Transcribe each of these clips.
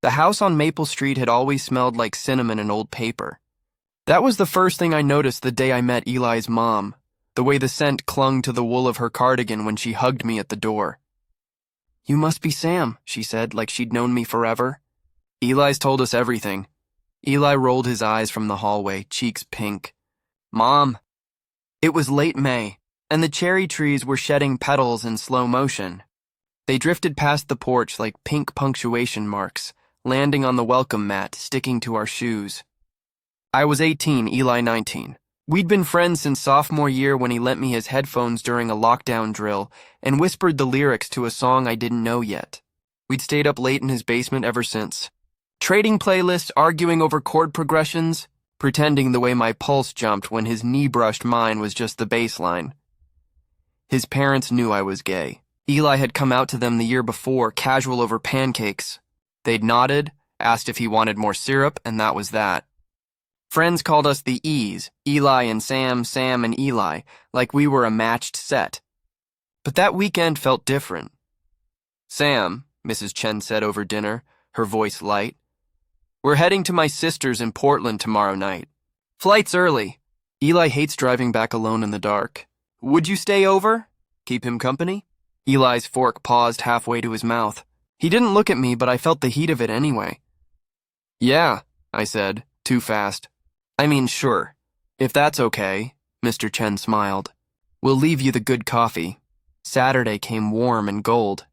The house on Maple Street had always smelled like cinnamon and old paper. That was the first thing I noticed the day I met Eli's mom, the way the scent clung to the wool of her cardigan when she hugged me at the door. "You must be Sam," she said, like she'd known me forever. "Eli's told us everything." Eli rolled his eyes from the hallway, cheeks pink. "Mom." It was late May, and the cherry trees were shedding petals in slow motion. They drifted past the porch like pink punctuation marks, landing on the welcome mat, sticking to our shoes. I was 18, Eli 19. We'd been friends since sophomore year when he lent me his headphones during a lockdown drill and whispered the lyrics to a song I didn't know yet. We'd stayed up late in his basement ever since. Trading playlists, arguing over chord progressions, pretending the way my pulse jumped when his knee brushed mine was just the baseline. His parents knew I was gay. Eli had come out to them the year before, casual over pancakes. They'd nodded, asked if he wanted more syrup, and that was that. Friends called us the E's, Eli and Sam, Sam and Eli, like we were a matched set. But that weekend felt different. "Sam," Mrs. Chen said over dinner, her voice light, "we're heading to my sister's in Portland tomorrow night. Flight's early." Eli hates driving back alone in the dark. "Would you stay over? Keep him company?" Eli's fork paused halfway to his mouth. He didn't look at me, but I felt the heat of it anyway. "Yeah," I said, too fast. "I mean, sure. If that's okay," Mr. Chen smiled. "We'll leave you the good coffee." Saturday came warm and gold.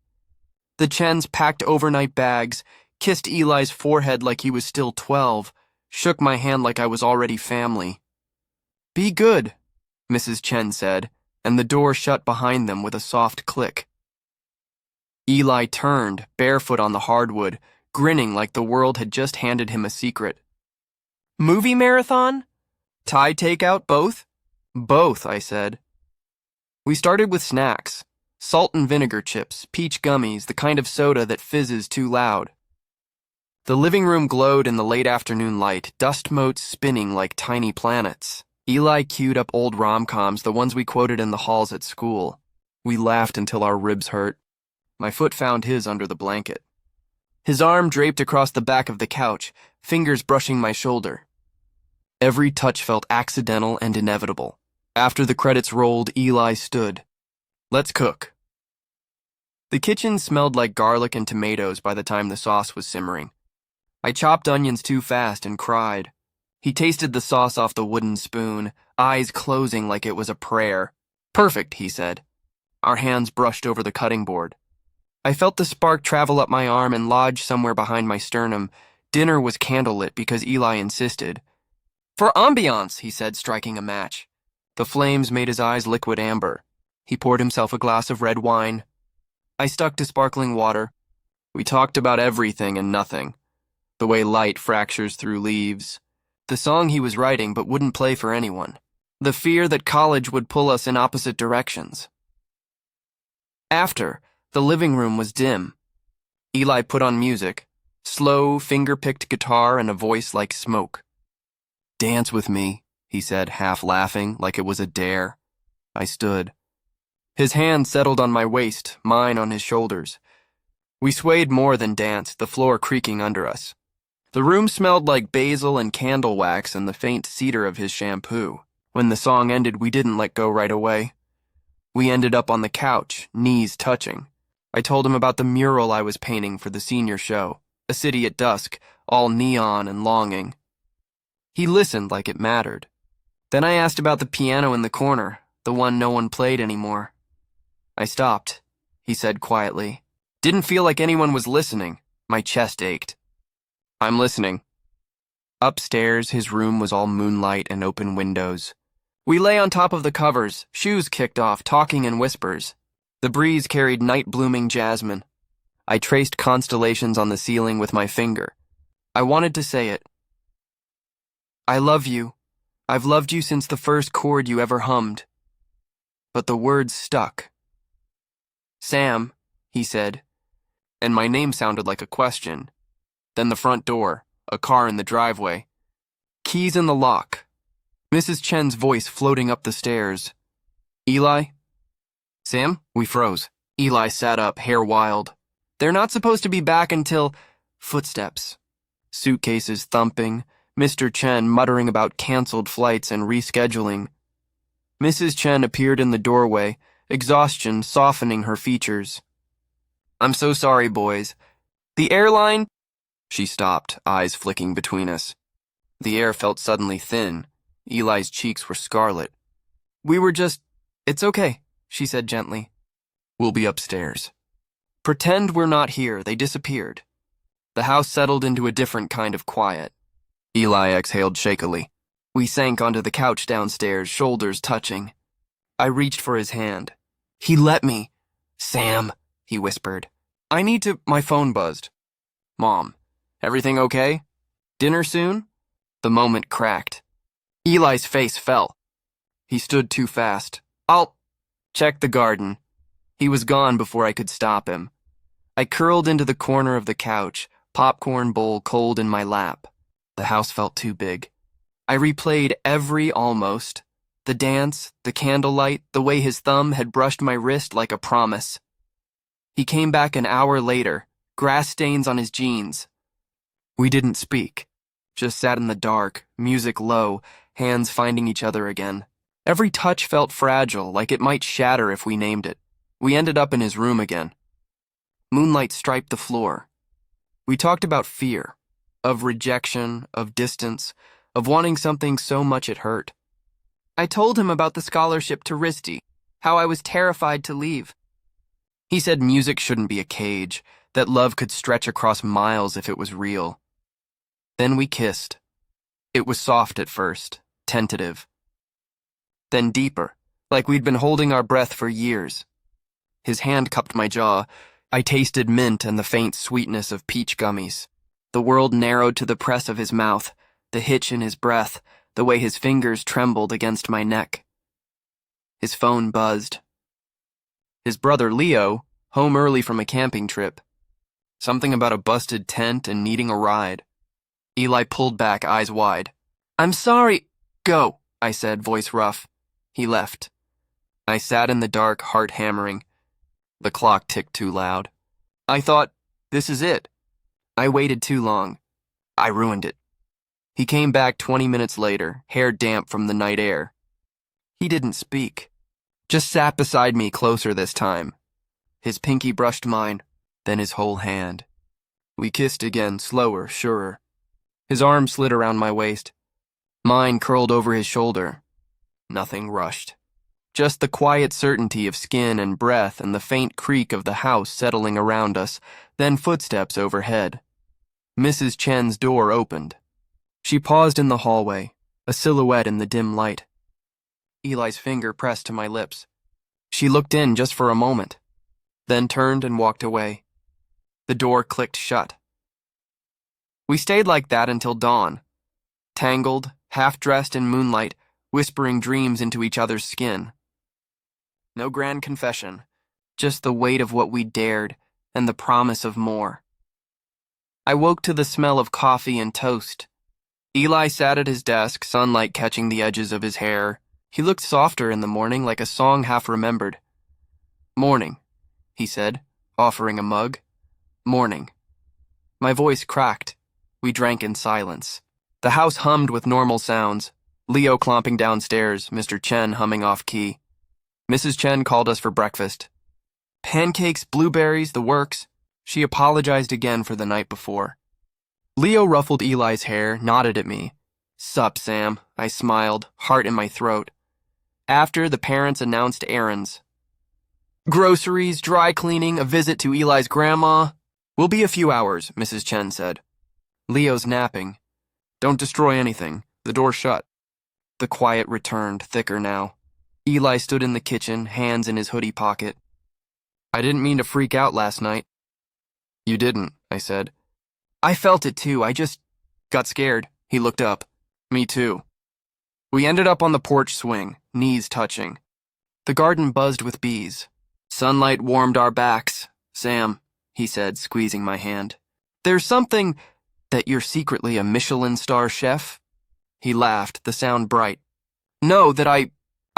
The Chens packed overnight bags, kissed Eli's forehead like he was still 12, shook my hand like I was already family. "Be good," Mrs. Chen said, and the door shut behind them with a soft click. Eli turned, barefoot on the hardwood, grinning like the world had just handed him a secret. "Movie marathon? Thai takeout, both?" "Both," I said. We started with snacks. Salt and vinegar chips, peach gummies, the kind of soda that fizzes too loud. The living room glowed in the late afternoon light, dust motes spinning like tiny planets. Eli queued up old rom-coms, the ones we quoted in the halls at school. We laughed until our ribs hurt. My foot found his under the blanket. His arm draped across the back of the couch, fingers brushing my shoulder. Every touch felt accidental and inevitable. After the credits rolled, Eli stood. "Let's cook." The kitchen smelled like garlic and tomatoes by the time the sauce was simmering. I chopped onions too fast and cried. He tasted the sauce off the wooden spoon, eyes closing like it was a prayer. "Perfect," he said. Our hands brushed over the cutting board. I felt the spark travel up my arm and lodge somewhere behind my sternum. Dinner was candlelit because Eli insisted. "For ambiance," he said, striking a match. The flames made his eyes liquid amber. He poured himself a glass of red wine. I stuck to sparkling water. We talked about everything and nothing. The way light fractures through leaves. The song he was writing but wouldn't play for anyone. The fear that college would pull us in opposite directions. After, the living room was dim. Eli put on music, slow, finger-picked guitar and a voice like smoke. "Dance with me," he said, half laughing, like it was a dare. I stood. His hand settled on my waist, mine on his shoulders. We swayed more than danced, the floor creaking under us. The room smelled like basil and candle wax and the faint cedar of his shampoo. When the song ended, we didn't let go right away. We ended up on the couch, knees touching. I told him about the mural I was painting for the senior show, A City at Dusk, all neon and longing. He listened like it mattered. Then I asked about the piano in the corner, the one no one played anymore. I stopped, he said quietly. Didn't feel like anyone was listening. My chest ached. "I'm listening." Upstairs, his room was all moonlight and open windows. We lay on top of the covers, shoes kicked off, talking in whispers. The breeze carried night-blooming jasmine. I traced constellations on the ceiling with my finger. I wanted to say it. "I love you. I've loved you since the first chord you ever hummed." But the words stuck. "Sam," he said, and my name sounded like a question. Then the front door, a car in the driveway. Keys in the lock. Mrs. Chen's voice floating up the stairs. "Eli?" "Sam?" We froze. Eli sat up, hair wild. "They're not supposed to be back until Footsteps. Suitcases thumping, Mr. Chen muttering about canceled flights and rescheduling. Mrs. Chen appeared in the doorway, exhaustion softening her features. "I'm so sorry, boys. The airline—" She stopped, eyes flicking between us. The air felt suddenly thin. Eli's cheeks were scarlet. It's okay," she said gently. "We'll be upstairs." Pretend we're not here, they disappeared. The house settled into a different kind of quiet. Eli exhaled shakily. We sank onto the couch downstairs, shoulders touching. I reached for his hand. He let me. "Sam," he whispered. My phone buzzed. "Mom, everything okay? Dinner soon?" The moment cracked. Eli's face fell. He stood too fast. "I'll check the garden." He was gone before I could stop him. I curled into the corner of the couch, popcorn bowl cold in my lap. The house felt too big. I replayed every almost. The dance, the candlelight, the way his thumb had brushed my wrist like a promise. He came back an hour later, grass stains on his jeans. We didn't speak, just sat in the dark, music low, hands finding each other again. Every touch felt fragile, like it might shatter if we named it. We ended up in his room again. Moonlight striped the floor. We talked about fear, of rejection, of distance, of wanting something so much it hurt. I told him about the scholarship to RISD, how I was terrified to leave. He said music shouldn't be a cage, that love could stretch across miles if it was real. Then we kissed. It was soft at first, tentative. Then deeper, like we'd been holding our breath for years. His hand cupped my jaw. I tasted mint and the faint sweetness of peach gummies. The world narrowed to the press of his mouth, the hitch in his breath, the way his fingers trembled against my neck. His phone buzzed. His brother Leo, home early from a camping trip. Something about a busted tent and needing a ride. Eli pulled back, eyes wide. "I'm sorry." "Go," I said, voice rough. He left. I sat in the dark, heart hammering. The clock ticked too loud. I thought, this is it. I waited too long. I ruined it. He came back 20 minutes later, hair damp from the night air. He didn't speak. Just sat beside me closer this time. His pinky brushed mine, then his whole hand. We kissed again, slower, surer. His arm slid around my waist. Mine curled over his shoulder. Nothing rushed. Just the quiet certainty of skin and breath and the faint creak of the house settling around us, then footsteps overhead. Mrs. Chen's door opened. She paused in the hallway, a silhouette in the dim light. Eli's finger pressed to my lips. She looked in just for a moment, then turned and walked away. The door clicked shut. We stayed like that until dawn, tangled, half-dressed in moonlight, whispering dreams into each other's skin. No grand confession, just the weight of what we dared and the promise of more. I woke to the smell of coffee and toast. Eli sat at his desk, sunlight catching the edges of his hair. He looked softer in the morning, like a song half remembered. "Morning," he said, offering a mug. "Morning." My voice cracked. We drank in silence. The house hummed with normal sounds. Leo clomping downstairs, Mr. Chen humming off-key. Mrs. Chen called us for breakfast. Pancakes, blueberries, the works. She apologized again for the night before. Leo ruffled Eli's hair, nodded at me. "Sup, Sam," I smiled, heart in my throat. After, the parents announced errands. Groceries, dry cleaning, a visit to Eli's grandma. "We'll be a few hours," Mrs. Chen said. "Leo's napping. Don't destroy anything. The door's shut." The quiet returned, thicker now. Eli stood in the kitchen, hands in his hoodie pocket. "I didn't mean to freak out last night." "You didn't," I said. "I felt it too, I just got scared." He looked up. "Me too." We ended up on the porch swing, knees touching. The garden buzzed with bees. Sunlight warmed our backs. "Sam," he said, squeezing my hand. "There's something that you're secretly a Michelin star chef?" He laughed, the sound bright. "No, that I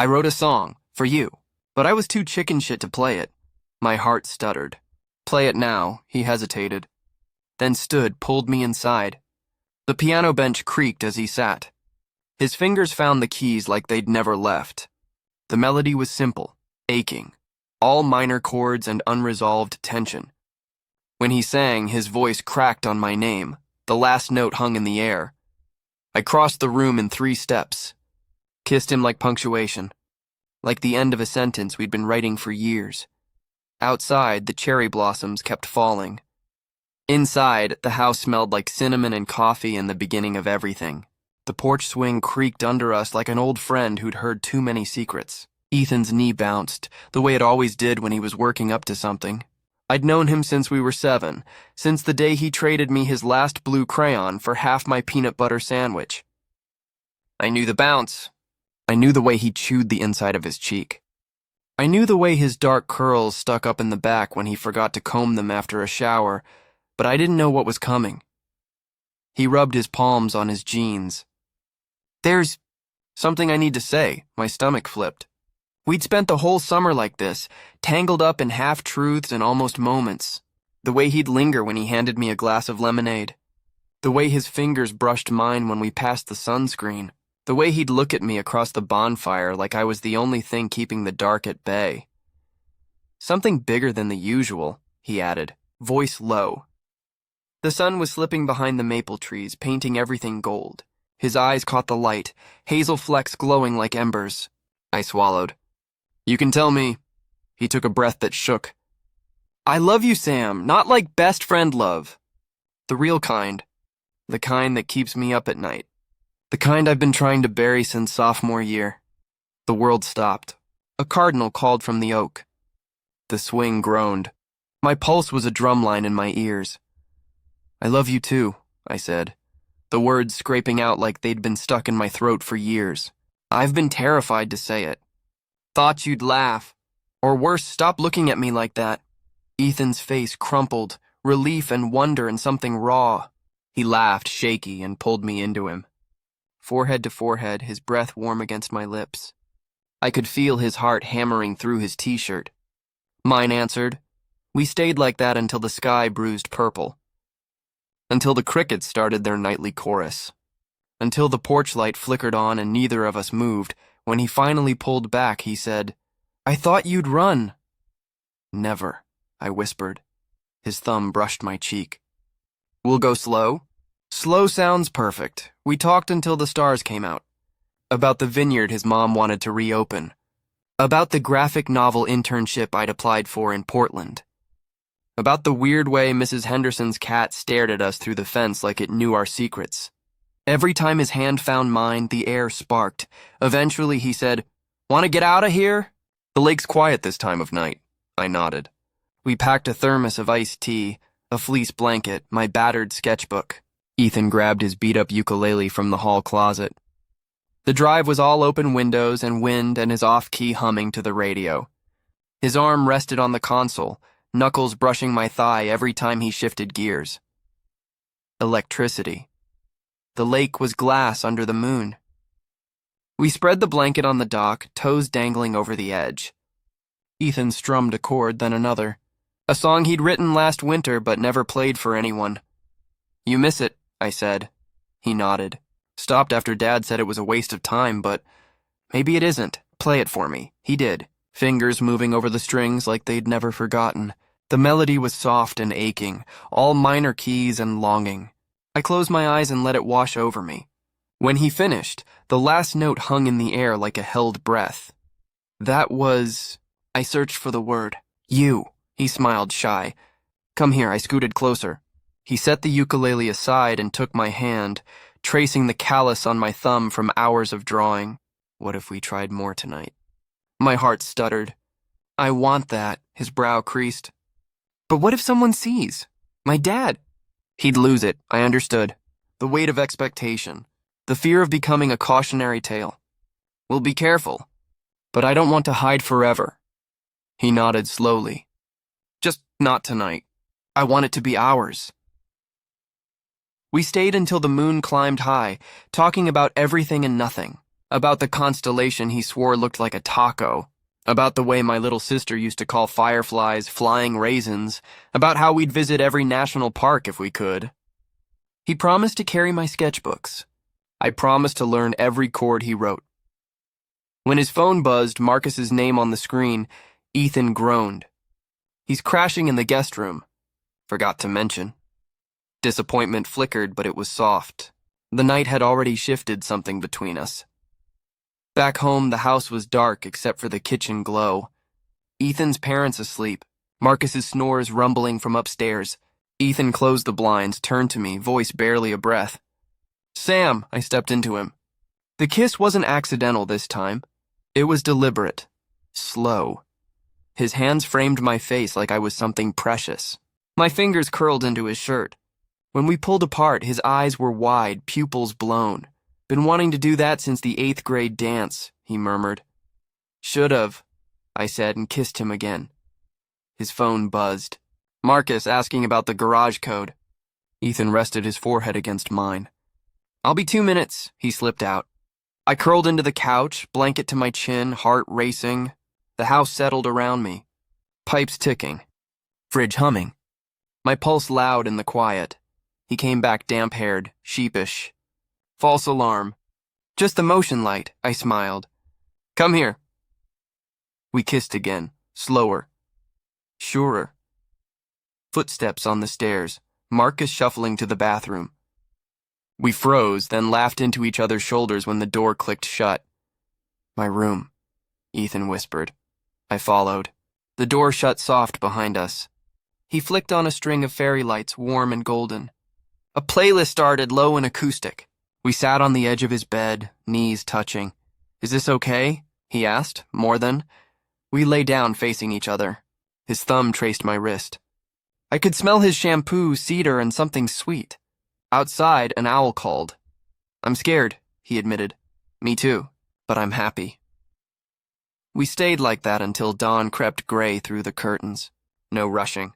wrote a song, for you, but I was too chicken shit to play it." My heart stuttered. "Play it now," he hesitated. then stood, pulled me inside. The piano bench creaked as he sat. His fingers found the keys like they'd never left. The melody was simple, aching, all minor chords and unresolved tension. When he sang, his voice cracked on my name. The last note hung in the air. I crossed the room in 3 steps, kissed him like punctuation, like the end of a sentence we'd been writing for years. Outside, the cherry blossoms kept falling. Inside, the house smelled like cinnamon and coffee and the beginning of everything. The porch swing creaked under us like an old friend who'd heard too many secrets. Ethan's knee bounced, the way it always did when he was working up to something. I'd known him since we were 7, since the day he traded me his last blue crayon for half my peanut butter sandwich. I knew the bounce. I knew the way he chewed the inside of his cheek. I knew the way his dark curls stuck up in the back when he forgot to comb them after a shower, but I didn't know what was coming. He rubbed his palms on his jeans. There's something I need to say. My stomach flipped. We'd spent the whole summer like this, tangled up in half-truths and almost moments. The way he'd linger when he handed me a glass of lemonade. The way his fingers brushed mine when we passed the sunscreen. The way he'd look at me across the bonfire like I was the only thing keeping the dark at bay. Something bigger than the usual, he added, voice low. The sun was slipping behind the maple trees, painting everything gold. His eyes caught the light, hazel flecks glowing like embers. I swallowed. You can tell me. He took a breath that shook. I love you, Sam, not like best friend love. The real kind. The kind that keeps me up at night. The kind I've been trying to bury since sophomore year. The world stopped. A cardinal called from the oak. The swing groaned. My pulse was a drumline in my ears. I love you too, I said, the words scraping out like they'd been stuck in my throat for years. I've been terrified to say it. Thought you'd laugh. Or worse, stop looking at me like that. Ethan's face crumpled, relief and wonder and something raw. He laughed, shaky, and pulled me into him. Forehead to forehead, his breath warm against my lips. I could feel his heart hammering through his t-shirt. Mine answered. We stayed like that until the sky bruised purple. Until the crickets started their nightly chorus. Until the porch light flickered on and neither of us moved. When he finally pulled back, he said, I thought you'd run. Never, I whispered. His thumb brushed my cheek. We'll go slow? Slow sounds perfect. We talked until the stars came out. About the vineyard his mom wanted to reopen. About the graphic novel internship I'd applied for in Portland. About the weird way Mrs. Henderson's cat stared at us through the fence like it knew our secrets. Every time his hand found mine, the air sparked. Eventually he said, Want to get out of here? The lake's quiet this time of night. I nodded. We packed a thermos of iced tea, a fleece blanket, my battered sketchbook. Ethan grabbed his beat-up ukulele from the hall closet. The drive was all open windows and wind and his off-key humming to the radio. His arm rested on the console, knuckles brushing my thigh every time he shifted gears. Electricity. The lake was glass under the moon. We spread the blanket on the dock, toes dangling over the edge. Ethan strummed a chord, then another. A song he'd written last winter but never played for anyone. You miss it, I said. He nodded. Stopped after Dad said it was a waste of time, but maybe it isn't. Play it for me. He did, fingers moving over the strings like they'd never forgotten. The melody was soft and aching, all minor keys and longing. I closed my eyes and let it wash over me. When he finished, the last note hung in the air like a held breath. That was... I searched for the word. You. He smiled, shy. Come here, I scooted closer. He set the ukulele aside and took my hand, tracing the callus on my thumb from hours of drawing. What if we tried more tonight? My heart stuttered. I want that, his brow creased. But what if someone sees? My dad. He'd lose it, I understood. The weight of expectation. The fear of becoming a cautionary tale. We'll be careful. But I don't want to hide forever. He nodded slowly. Just not tonight. I want it to be ours. We stayed until the moon climbed high, talking about everything and nothing. About the constellation he swore looked like a taco. About the way my little sister used to call fireflies flying raisins, about how we'd visit every national park if we could. He promised to carry my sketchbooks. I promised to learn every chord he wrote. When his phone buzzed, Marcus's name on the screen, Ethan groaned. He's crashing in the guest room. Forgot to mention. Disappointment flickered, but it was soft. The night had already shifted something between us. Back home, the house was dark except for the kitchen glow. Ethan's parents asleep, Marcus's snores rumbling from upstairs. Ethan closed the blinds, turned to me, voice barely a breath. "Sam," I stepped into him. The kiss wasn't accidental this time. It was deliberate, slow. His hands framed my face like I was something precious. My fingers curled into his shirt. When we pulled apart, his eyes were wide, pupils blown. "Been wanting to do that since the 8th grade dance," he murmured. "Should've," I said and kissed him again. His phone buzzed. Marcus asking about the garage code. Ethan rested his forehead against mine. "I'll be 2 minutes," he slipped out. I curled into the couch, blanket to my chin, heart racing. The house settled around me. Pipes ticking. Fridge humming. My pulse loud in the quiet. He came back damp-haired, sheepish. False alarm. "Just the motion light," I smiled. "Come here." We kissed again, slower. Surer. Footsteps on the stairs, Marcus shuffling to the bathroom. We froze, then laughed into each other's shoulders when the door clicked shut. "My room," Ethan whispered. I followed. The door shut soft behind us. He flicked on a string of fairy lights, warm and golden. A playlist started, low and acoustic. We sat on the edge of his bed, knees touching. "Is this okay?" he asked, more than. We lay down facing each other. His thumb traced my wrist. I could smell his shampoo, cedar, and something sweet. Outside, an owl called. "I'm scared," he admitted. "Me too, but I'm happy." We stayed like that until dawn crept gray through the curtains. No rushing.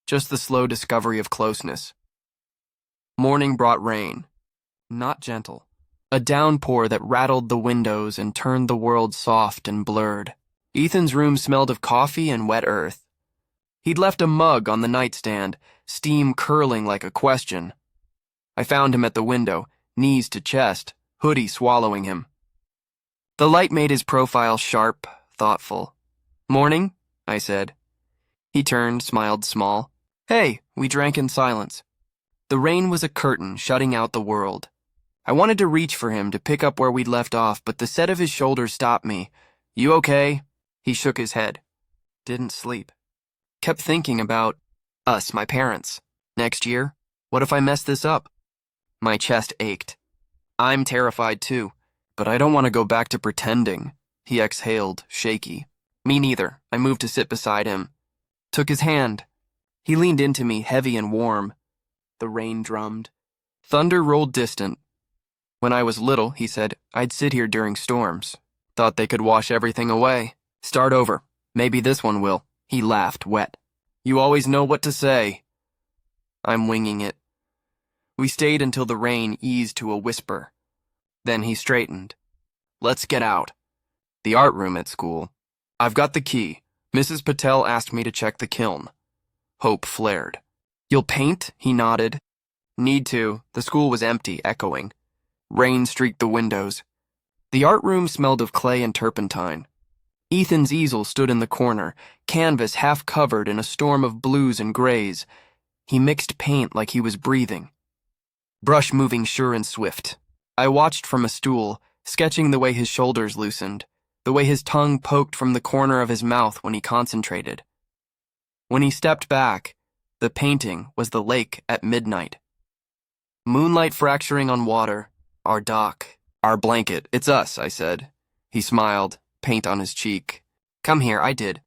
Just the slow discovery of closeness. Morning brought rain. Not gentle. A downpour that rattled the windows and turned the world soft and blurred. Ethan's room smelled of coffee and wet earth. He'd left a mug on the nightstand, steam curling like a question. I found him at the window, knees to chest, hoodie swallowing him. The light made his profile sharp, thoughtful. "Morning," I said. He turned, smiled small. "Hey," we drank in silence. The rain was a curtain shutting out the world. I wanted to reach for him to pick up where we'd left off, but the set of his shoulders stopped me. "You okay?" He shook his head. Didn't sleep. Kept thinking about us, my parents. Next year, what if I mess this up? My chest ached. I'm terrified too, but I don't want to go back to pretending. He exhaled, shaky. Me neither. I moved to sit beside him. Took his hand. He leaned into me, heavy and warm. The rain drummed. Thunder rolled distant. When I was little, he said, I'd sit here during storms. Thought they could wash everything away. Start over. Maybe this one will. He laughed, wet. You always know what to say. I'm winging it. We stayed until the rain eased to a whisper. Then he straightened. Let's get out. The art room at school. I've got the key. Mrs. Patel asked me to check the kiln. Hope flared. You'll paint? He nodded. Need to. The school was empty, echoing. Rain streaked the windows. The art room smelled of clay and turpentine. Ethan's easel stood in the corner, canvas half covered in a storm of blues and grays. He mixed paint like he was breathing. Brush moving sure and swift. I watched from a stool, sketching the way his shoulders loosened, the way his tongue poked from the corner of his mouth when he concentrated. When he stepped back, the painting was the lake at midnight. Moonlight fracturing on water, our dock, our blanket. It's us, I said. He smiled, paint on his cheek. Come here, I did.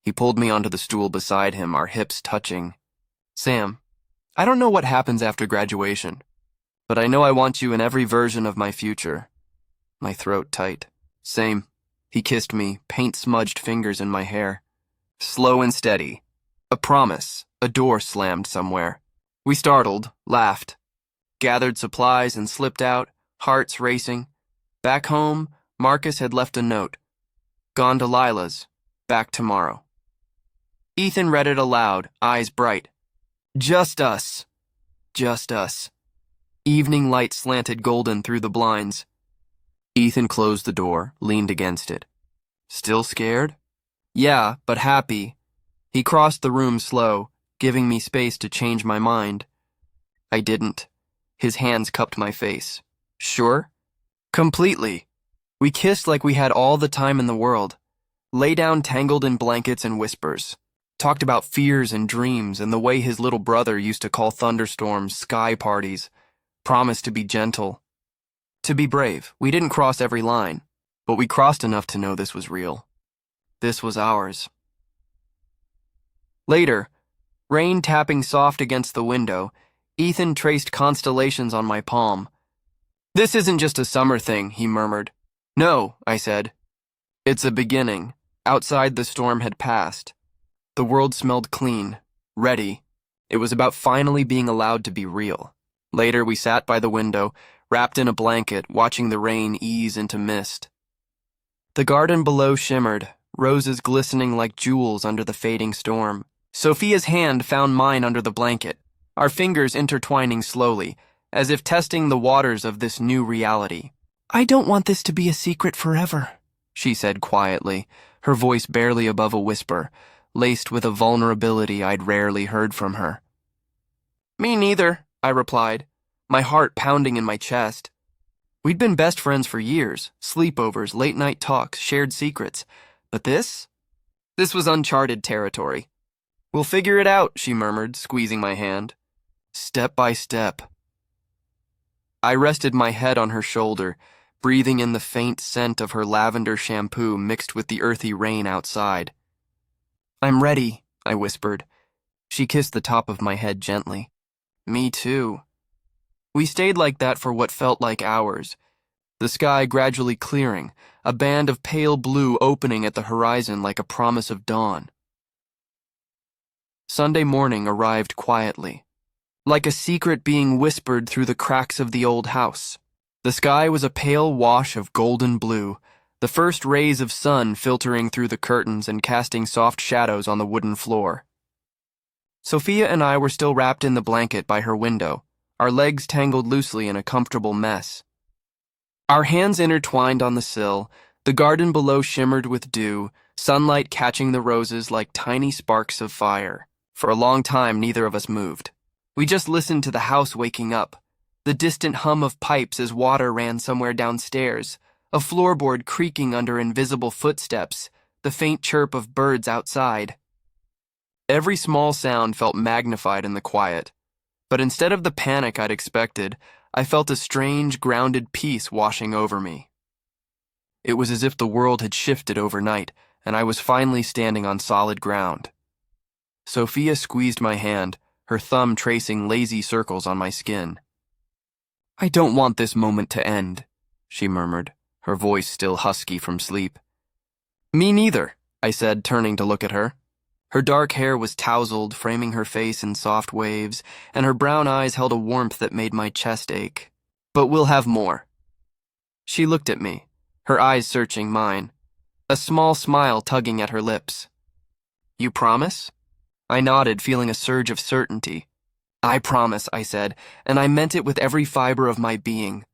He pulled me onto the stool beside him, our hips touching. Sam, I don't know what happens after graduation, but I know I want you in every version of my future. My throat tight. Same. He kissed me, paint-smudged fingers in my hair. Slow and steady. A promise. A door slammed somewhere. We startled, laughed, gathered supplies and slipped out, hearts racing. Back home, Marcus had left a note. Gone to Lila's. Back tomorrow. Ethan read it aloud, eyes bright. Just us. Just us. Evening light slanted golden through the blinds. Ethan closed the door, leaned against it. Still scared? Yeah, but happy. He crossed the room slow, giving me space to change my mind. I didn't. His hands cupped my face. Sure? Completely. We kissed like we had all the time in the world. Lay down tangled in blankets and whispers. Talked about fears and dreams and the way his little brother used to call thunderstorms sky parties. Promised to be gentle. To be brave. We didn't cross every line, but we crossed enough to know this was real. This was ours. Later, rain tapping soft against the window, Ethan traced constellations on my palm. This isn't just a summer thing, he murmured. No, I said. It's a beginning. Outside the storm had passed. The world smelled clean, ready. It was about finally being allowed to be real. Later, we sat by the window, wrapped in a blanket, watching the rain ease into mist. The garden below shimmered, roses glistening like jewels under the fading storm. Sophia's hand found mine under the blanket, our fingers intertwining slowly, as if testing the waters of this new reality. I don't want this to be a secret forever, she said quietly, her voice barely above a whisper, laced with a vulnerability I'd rarely heard from her. Me neither, I replied, my heart pounding in my chest. We'd been best friends for years, sleepovers, late-night talks, shared secrets. But this? This was uncharted territory. We'll figure it out, she murmured, squeezing my hand. Step by step. I rested my head on her shoulder, breathing in the faint scent of her lavender shampoo mixed with the earthy rain outside. I'm ready, I whispered. She kissed the top of my head gently. Me too. We stayed like that for what felt like hours, the sky gradually clearing, a band of pale blue opening at the horizon like a promise of dawn. Sunday morning arrived quietly, like a secret being whispered through the cracks of the old house. The sky was a pale wash of golden blue, the first rays of sun filtering through the curtains and casting soft shadows on the wooden floor. Sophia and I were still wrapped in the blanket by her window, our legs tangled loosely in a comfortable mess. Our hands intertwined on the sill, the garden below shimmered with dew, sunlight catching the roses like tiny sparks of fire. For a long time, neither of us moved. We just listened to the house waking up, the distant hum of pipes as water ran somewhere downstairs, a floorboard creaking under invisible footsteps, the faint chirp of birds outside. Every small sound felt magnified in the quiet, but instead of the panic I'd expected, I felt a strange, grounded peace washing over me. It was as if the world had shifted overnight, and I was finally standing on solid ground. Sophia squeezed my hand, her thumb tracing lazy circles on my skin. I don't want this moment to end, she murmured, her voice still husky from sleep. Me neither, I said, turning to look at her. Her dark hair was tousled, framing her face in soft waves, and her brown eyes held a warmth that made my chest ache. But we'll have more. She looked at me, her eyes searching mine, a small smile tugging at her lips. You promise? I nodded, feeling a surge of certainty. I promise, I said, and I meant it with every fiber of my being.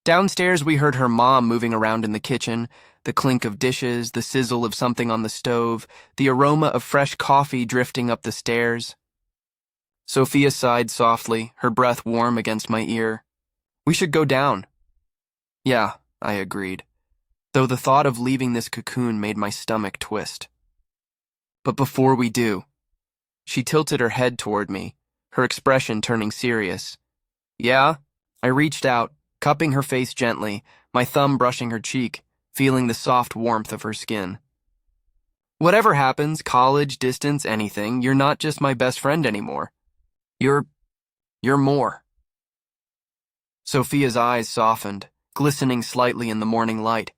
Downstairs, we heard her mom moving around in the kitchen, the clink of dishes, the sizzle of something on the stove, the aroma of fresh coffee drifting up the stairs. Sophia sighed softly, her breath warm against my ear. We should go down. Yeah, I agreed, though the thought of leaving this cocoon made my stomach twist. But before we do, she tilted her head toward me, her expression turning serious. Yeah? I reached out, cupping her face gently, my thumb brushing her cheek, feeling the soft warmth of her skin. Whatever happens, college, distance, anything, you're not just my best friend anymore. You're more. Sophia's eyes softened, glistening slightly in the morning light.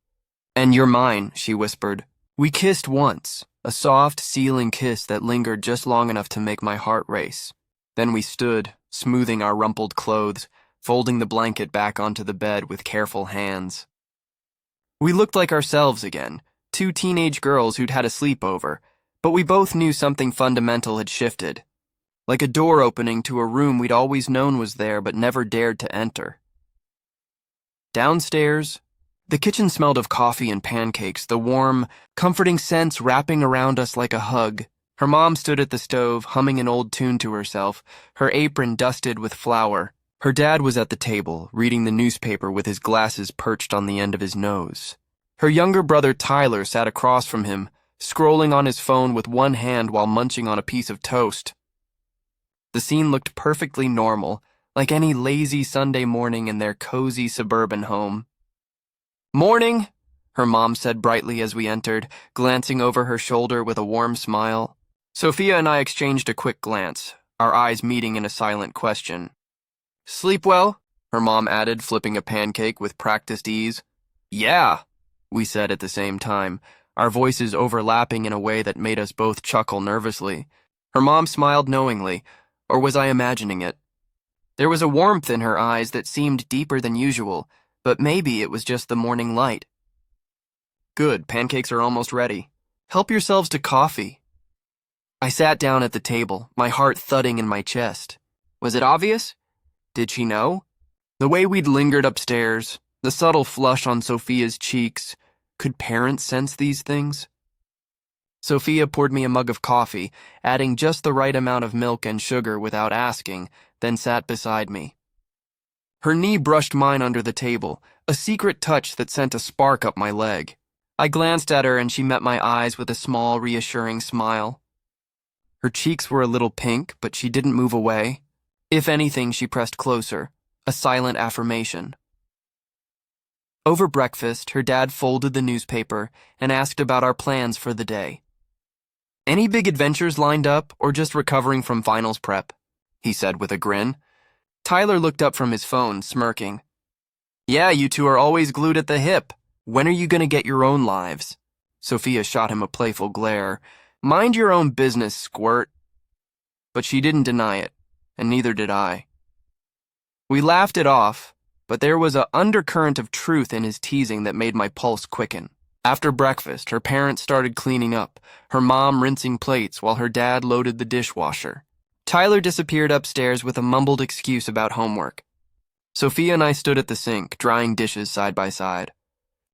And you're mine, she whispered. We kissed once, a soft, sealing kiss that lingered just long enough to make my heart race. Then we stood, smoothing our rumpled clothes, folding the blanket back onto the bed with careful hands. We looked like ourselves again, two teenage girls who'd had a sleepover, but we both knew something fundamental had shifted. Like a door opening to a room we'd always known was there but never dared to enter. Downstairs, the kitchen smelled of coffee and pancakes, the warm, comforting scents wrapping around us like a hug. Her mom stood at the stove, humming an old tune to herself, her apron dusted with flour. Her dad was at the table, reading the newspaper with his glasses perched on the end of his nose. Her younger brother Tyler sat across from him, scrolling on his phone with one hand while munching on a piece of toast. The scene looked perfectly normal, like any lazy Sunday morning in their cozy suburban home. "Morning," her mom said brightly as we entered, glancing over her shoulder with a warm smile. Sophia and I exchanged a quick glance, our eyes meeting in a silent question. "Sleep well?" her mom added, flipping a pancake with practiced ease. "Yeah," we said at the same time, our voices overlapping in a way that made us both chuckle nervously. Her mom smiled knowingly, or was I imagining it? There was a warmth in her eyes that seemed deeper than usual, but maybe it was just the morning light. "Good, pancakes are almost ready. Help yourselves to coffee." I sat down at the table, my heart thudding in my chest. Was it obvious? Did she know? The way we'd lingered upstairs, the subtle flush on Sophia's cheeks, could parents sense these things? Sophia poured me a mug of coffee, adding just the right amount of milk and sugar without asking, then sat beside me. Her knee brushed mine under the table, a secret touch that sent a spark up my leg. I glanced at her and she met my eyes with a small, reassuring smile. Her cheeks were a little pink, but she didn't move away. If anything, she pressed closer, a silent affirmation. Over breakfast, her dad folded the newspaper and asked about our plans for the day. "Any big adventures lined up, or just recovering from finals prep?" he said with a grin. Tyler looked up from his phone, smirking. "Yeah, you two are always glued at the hip. When are you going to get your own lives?" Sophia shot him a playful glare. "Mind your own business, squirt." But she didn't deny it, and neither did I. We laughed it off, but there was an undercurrent of truth in his teasing that made my pulse quicken. After breakfast, her parents started cleaning up, her mom rinsing plates while her dad loaded the dishwasher. Tyler disappeared upstairs with a mumbled excuse about homework. Sophia and I stood at the sink, drying dishes side by side.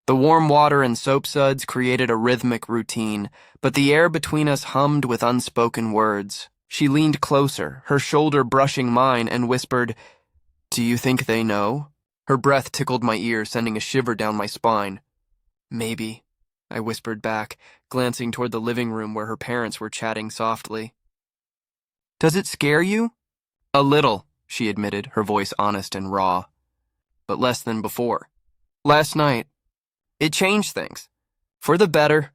The warm water and soap suds created a rhythmic routine, but the air between us hummed with unspoken words. She leaned closer, her shoulder brushing mine, and whispered, "Do you think they know?" Her breath tickled my ear, sending a shiver down my spine. "Maybe," I whispered back, glancing toward the living room where her parents were chatting softly. "Does it scare you?" "A little," she admitted, her voice honest and raw. "But less than before. Last night, it changed things. For the better."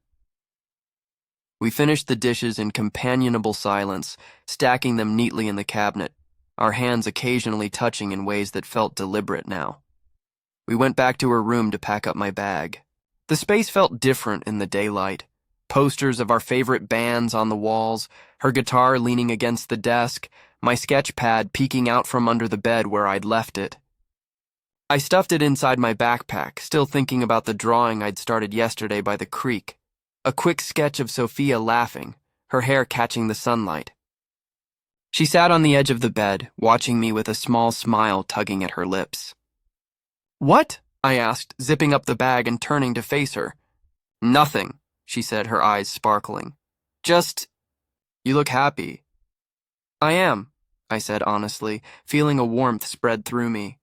We finished the dishes in companionable silence, stacking them neatly in the cabinet, our hands occasionally touching in ways that felt deliberate now. We went back to her room to pack up my bag. The space felt different in the daylight. Posters of our favorite bands on the walls, her guitar leaning against the desk, my sketch pad peeking out from under the bed where I'd left it. I stuffed it inside my backpack, still thinking about the drawing I'd started yesterday by the creek. A quick sketch of Sophia laughing, her hair catching the sunlight. She sat on the edge of the bed, watching me with a small smile tugging at her lips. "What?" I asked, zipping up the bag and turning to face her. "Nothing," she said, her eyes sparkling. "Just, you look happy." "I am," I said honestly, feeling a warmth spread through me.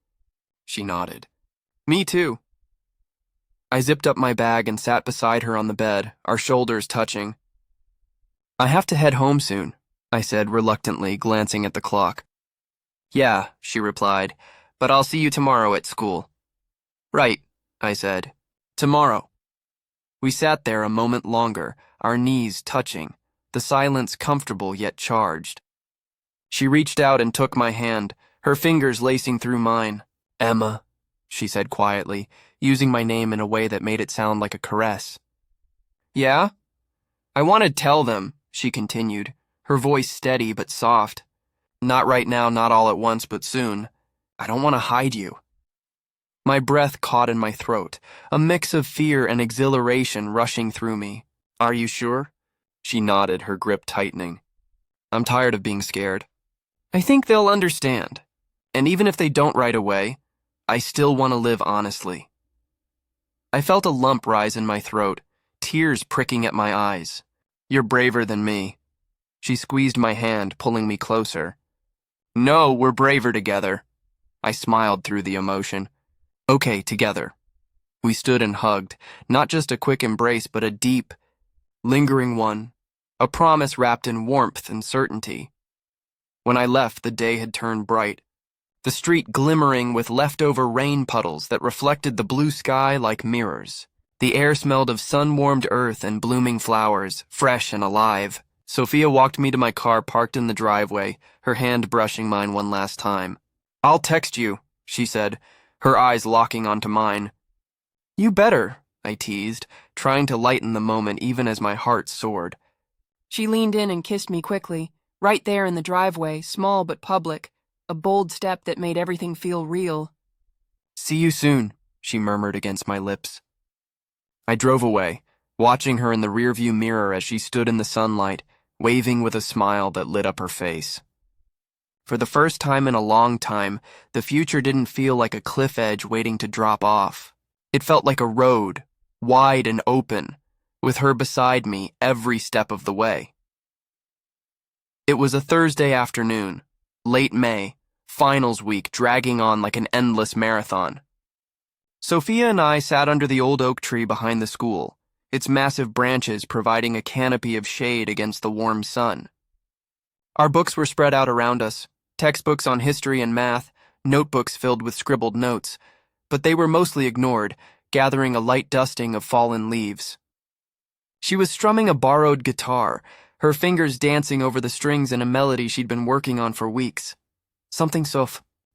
She nodded. "Me too." I zipped up my bag and sat beside her on the bed, our shoulders touching. "I have to head home soon," I said reluctantly, glancing at the clock. "Yeah," she replied, "but I'll see you tomorrow at school." "Right," I said. "Tomorrow." We sat there a moment longer, our knees touching, the silence comfortable yet charged. She reached out and took my hand, her fingers lacing through mine. "Emma," she said quietly, using my name in a way that made it sound like a caress. "Yeah? I want to tell them," she continued, her voice steady but soft. "Not right now, not all at once, but soon. I don't want to hide you." My breath caught in my throat, a mix of fear and exhilaration rushing through me. Are you sure? She nodded, her grip tightening. I'm tired of being scared. I think they'll understand. And even if they don't right away, I still want to live honestly. I felt a lump rise in my throat, tears pricking at my eyes. You're braver than me. She squeezed my hand, pulling me closer. No, we're braver together. I smiled through the emotion. Okay, together. We stood and hugged, not just a quick embrace, but a deep, lingering one, a promise wrapped in warmth and certainty. When I left, the day had turned bright, the street glimmering with leftover rain puddles that reflected the blue sky like mirrors. The air smelled of sun-warmed earth and blooming flowers, fresh and alive. Sophia walked me to my car parked in the driveway, her hand brushing mine one last time. I'll text you, she said, her eyes locking onto mine. You better, I teased, trying to lighten the moment even as my heart soared. She leaned in and kissed me quickly, right there in the driveway, small but public, a bold step that made everything feel real. See you soon, she murmured against my lips. I drove away, watching her in the rearview mirror as she stood in the sunlight, waving with a smile that lit up her face. For the first time in a long time, the future didn't feel like a cliff edge waiting to drop off. It felt like a road, wide and open, with her beside me every step of the way. It was a Thursday afternoon, late May, finals week dragging on like an endless marathon. Sophia and I sat under the old oak tree behind the school, its massive branches providing a canopy of shade against the warm sun. Our books were spread out around us, textbooks on history and math, notebooks filled with scribbled notes, but they were mostly ignored, gathering a light dusting of fallen leaves. She was strumming a borrowed guitar, her fingers dancing over the strings in a melody she'd been working on for weeks. Something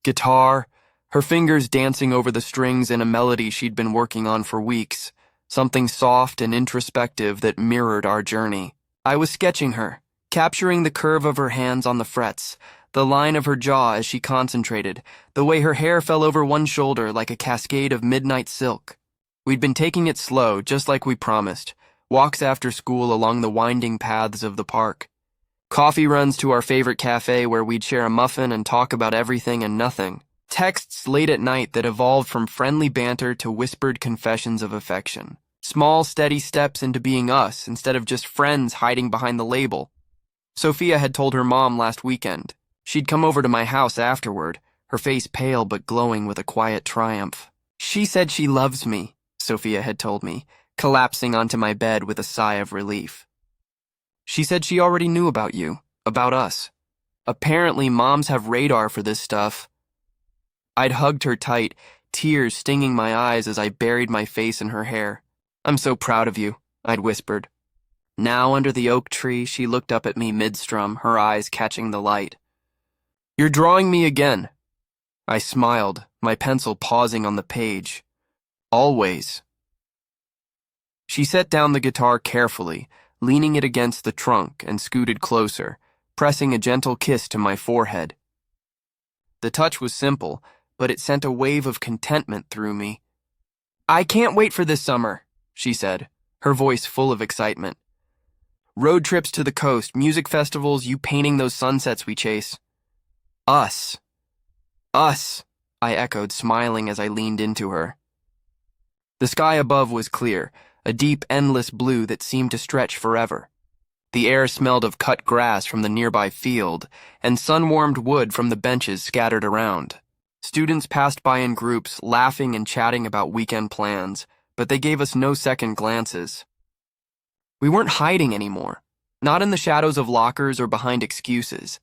guitar, her fingers dancing over the strings in a melody she'd been working on for weeks. Something soft and introspective that mirrored our journey. I was sketching her, capturing the curve of her hands on the frets, the line of her jaw as she concentrated, the way her hair fell over one shoulder like a cascade of midnight silk. We'd been taking it slow, just like we promised, walks after school along the winding paths of the park. Coffee runs to our favorite cafe where we'd share a muffin and talk about everything and nothing. Texts late at night that evolved from friendly banter to whispered confessions of affection. Small, steady steps into being us instead of just friends hiding behind the label. Sophia had told her mom last weekend. She'd come over to my house afterward, her face pale but glowing with a quiet triumph. She said she loves me, Sophia had told me, collapsing onto my bed with a sigh of relief. She said she already knew about you, about us. Apparently, moms have radar for this stuff. I'd hugged her tight, tears stinging my eyes as I buried my face in her hair. I'm so proud of you, I'd whispered. Now, under the oak tree, she looked up at me mid-strum, her eyes catching the light. You're drawing me again. I smiled, my pencil pausing on the page. Always. She set down the guitar carefully, leaning it against the trunk and scooted closer, pressing a gentle kiss to my forehead. The touch was simple, but it sent a wave of contentment through me. I can't wait for this summer, she said, her voice full of excitement. Road trips to the coast, music festivals, you painting those sunsets we chase. Us. Us, I echoed, smiling as I leaned into her. The sky above was clear, a deep, endless blue that seemed to stretch forever. The air smelled of cut grass from the nearby field and sun-warmed wood from the benches scattered around. Students passed by in groups, laughing and chatting about weekend plans, but they gave us no second glances. We weren't hiding anymore, not in the shadows of lockers or behind excuses.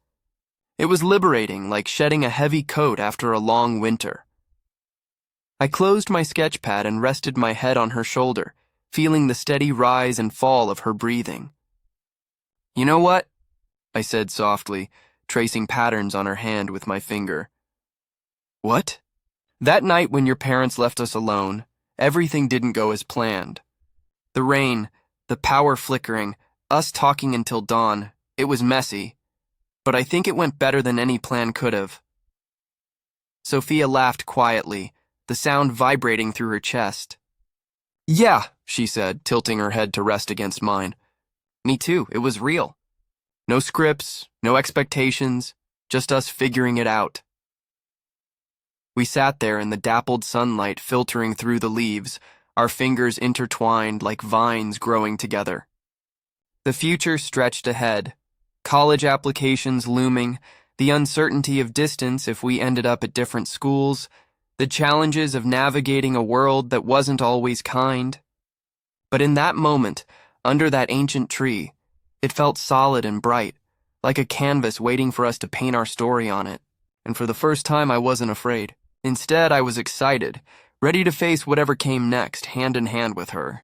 It was liberating, like shedding a heavy coat after a long winter. I closed my sketch pad and rested my head on her shoulder, feeling the steady rise and fall of her breathing. You know what? I said softly, tracing patterns on her hand with my finger. What? That night when your parents left us alone, everything didn't go as planned. The rain, the power flickering, us talking until dawn, it was messy, but I think it went better than any plan could have. Sophia laughed quietly, the sound vibrating through her chest. "Yeah," she said, tilting her head to rest against mine. "Me too, it was real. No scripts, no expectations, just us figuring it out." We sat there in the dappled sunlight filtering through the leaves, our fingers intertwined like vines growing together. The future stretched ahead, college applications looming, the uncertainty of distance if we ended up at different schools, the challenges of navigating a world that wasn't always kind. But in that moment, under that ancient tree, it felt solid and bright, like a canvas waiting for us to paint our story on it. And for the first time, I wasn't afraid. Instead, I was excited, ready to face whatever came next, hand in hand with her.